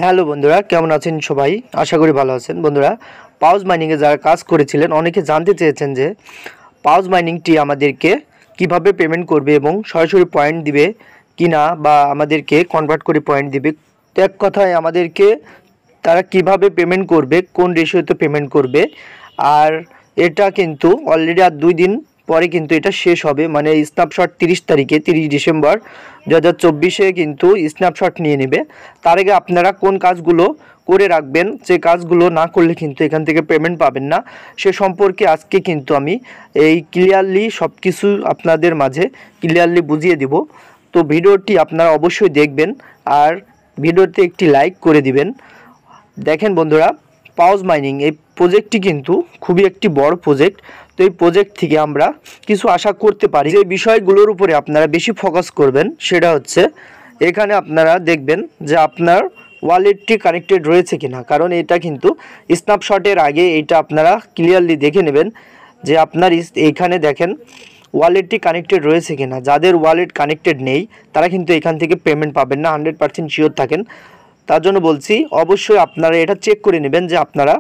Hello বন্ধুরা, কেমন আছেন সবাই? আশা করি ভালো আছেন। বন্ধুরা, পাউজ মাইনিংয়ে যারা কাজ করেছিলেন অনেকে জানতে চেয়েছেন যে পাউজ মাইনিংটি আমাদেরকে কিভাবে পেমেন্ট করবে এবং সরাসরি পয়েন্ট দিবে কিনা বা আমাদেরকে কনভার্ট করে পয়েন্ট দিবে। তো এক কথায় আমাদেরকে তারা কিভাবে পেমেন্ট করবে, কোন রেশিওতে পেমেন্ট করবে, আর এটা কিন্তু অলরেডি আর 2 দিন পরে কিন্তু এটা শেষ হবে। মানে স্ন্যাপশট 30 তারিখে 30 ডিসেম্বর 2024-এ কিন্তু স্ন্যাপশট নিয়ে নেবে। তার আগে আপনারা কোন কাজগুলো করে রাখবেন, যে কাজগুলো না করলে কিন্তু এখান থেকে পেমেন্ট পাবেন না, সে সম্পর্কে আজকে কিন্তু আমি এই ক্লিয়ারলি সব কিছু আপনাদের মাঝে ক্লিয়ারলি বুঝিয়ে দিব। তো ভিডিওটি আপনারা অবশ্যই দেখবেন আর ভিডিওতে একটি লাইক করে দিবেন। দেখেন বন্ধুরা, পাউজ মাইনিং এই প্রজেক্টটি কিন্তু খুবই একটি বড় প্রজেক্ট। তো এই প্রজেক্ট থেকে আমরা কিছু আশা করতে পারি। যে বিষয়গুলোর উপরে আপনারা বেশি ফোকাস করবেন সেটা হচ্ছে এখানে আপনারা দেখবেন যে আপনার ওয়ালেটটি কানেক্টেড রয়েছে কিনা, কারণ এটা কিন্তু স্ন্যাপশটের আগে এটা আপনারা ক্লিয়ারলি দেখে নেবেন যে আপনার এইখানে দেখেন ওয়ালেটটি কানেক্টেড রয়েছে কিনা। যাদের ওয়ালেট কানেক্টেড নেই তারা কিন্তু এখান থেকে পেমেন্ট পাবেন না, 100% শিওর থাকেন। তার জন্য বলছি অবশ্যই আপনারা এটা চেক করে নেবেন যে আপনারা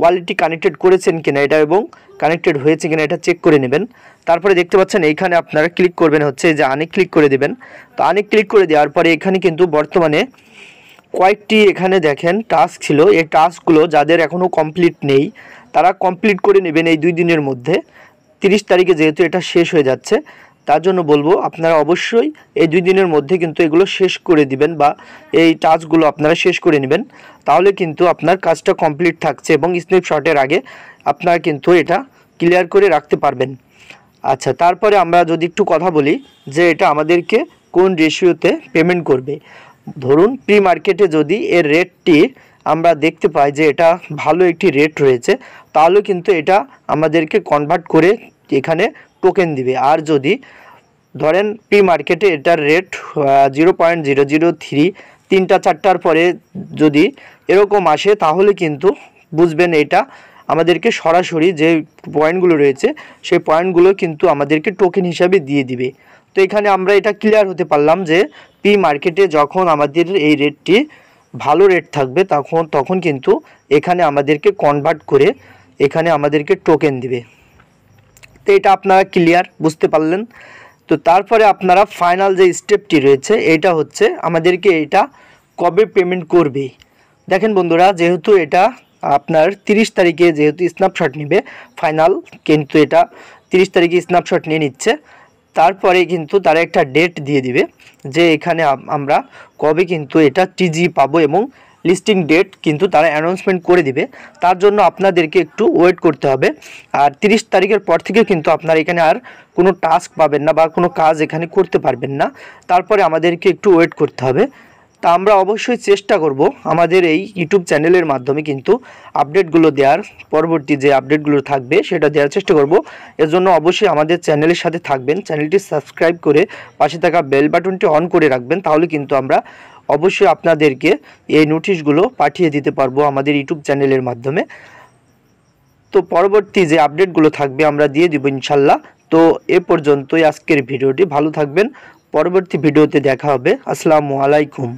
ওয়ালেটটি কানেক্টেড করেছেন কিনা এটা, এবং কানেক্টেড হয়েছে কিনা এটা চেক করে নেবেন। তারপরে দেখতে পাচ্ছেন এইখানে আপনারা ক্লিক করবেন হচ্ছে যে আনে ক্লিক করে দেবেন। তো আনে ক্লিক করে দেওয়ার পরে এখানে কিন্তু বর্তমানে কয়েকটি এখানে দেখেন টাস্ক ছিল। এই টাস্কগুলো যাদের এখনও কমপ্লিট নেই তারা কমপ্লিট করে নেবেন এই 2 দিনের মধ্যে। 30 তারিখে যেহেতু এটা শেষ হয়ে যাচ্ছে, তার জন্য বলবো আপনারা অবশ্যই এই 2 দিনের মধ্যে কিন্তু এগুলো শেষ করে দিবেন বা এই টাস্কগুলো আপনারা শেষ করে নেবেন। তাহলে কিন্তু আপনার কাজটা কমপ্লিট থাকছে এবং স্ন্যাপশটের আগে আপনারা কিন্তু এটা ক্লিয়ার করে রাখতে পারবেন। আচ্ছা, তারপরে আমরা যদি একটু কথা বলি যে এটা আমাদেরকে কোন রেশিওতে পেমেন্ট করবে। ধরুন প্রি মার্কেটে যদি এর রেটটি আমরা দেখতে পাই যে এটা ভালো একটি রেট রয়েছে, তাহলে কিন্তু এটা আমাদেরকে কনভার্ট করে এখানে টোকেন দিবে। আর যদি ধরেন প্রি মার্কেটে এটার রেট 0.003 3টা 4টার পরে যদি এরকম আসে, তাহলে কিন্তু বুঝবেন এটা আমাদেরকে সরাসরি যে পয়েন্টগুলো রয়েছে সেই পয়েন্টগুলো কিন্তু আমাদেরকে টোকেন হিসাবে দিয়ে দিবে। তো এখানে আমরা এটা ক্লিয়ার হতে পারলাম যে প্রি মার্কেটে যখন আমাদের এই রেটটি ভালো রেট থাকবে তখন কিন্তু এখানে আমাদেরকে কনভার্ট করে এখানে আমাদেরকে টোকেন দিবে। তো এটা আপনারা ক্লিয়ার বুঝতে পারলেন। তো তারপরে আপনারা ফাইনাল যে স্টেপটি রয়েছে এটা হচ্ছে আমাদেরকে এটা কবে পেমেন্ট করবে। দেখেন বন্ধুরা, যেহেতু এটা আপনার 30 তারিখে যেহেতু স্ন্যাপশট নেবে ফাইনাল, কিন্তু এটা 30 তারিখে স্ন্যাপশট নিয়ে নিচ্ছে। তারপরে কিন্তু তারা একটা ডেট দিয়ে দিবে যে এখানে আমরা কবে কিন্তু এটা টিজি পাবো, এবং লিস্টিং ডেট কিন্তু তারা অ্যানাউন্সমেন্ট করে দিবে। তার জন্য আপনাদেরকে একটু ওয়েট করতে হবে। আর 30 তারিখের পর থেকে কিন্তু আপনারা এখানে আর কোনো টাস্ক পাবেন না বা কোনো কাজ এখানে করতে পারবেন না। তারপরে আমাদেরকে একটু ওয়েট করতে হবে। তা আমরা অবশ্যই চেষ্টা করব আমাদের এই ইউটিউব চ্যানেলের মাধ্যমে কিন্তু আপডেটগুলো দেওয়ার, পরবর্তী যে আপডেটগুলো থাকবে সেটা দেওয়ার চেষ্টা করব। এর জন্য অবশ্যই আমাদের চ্যানেলের সাথে থাকবেন, চ্যানেলটি সাবস্ক্রাইব করে পাশে থাকা বেল বাটনটি অন করে রাখবেন। তাহলে কিন্তু আমরা অবশ্যই আপনাদেরকে এই নোটিশগুলো পাঠিয়ে দিতে পারবো আমাদের ইউটিউব চ্যানেলের মাধ্যমে। তো পরবর্তী যে আপডেটগুলো থাকবে আমরা দিয়ে দিব ইনশাল্লাহ। তো এ পর্যন্তই আজকের ভিডিওটি। ভালো থাকবেন, পরবর্তী ভিডিওতে দেখা হবে। আসসালামু আলাইকুম।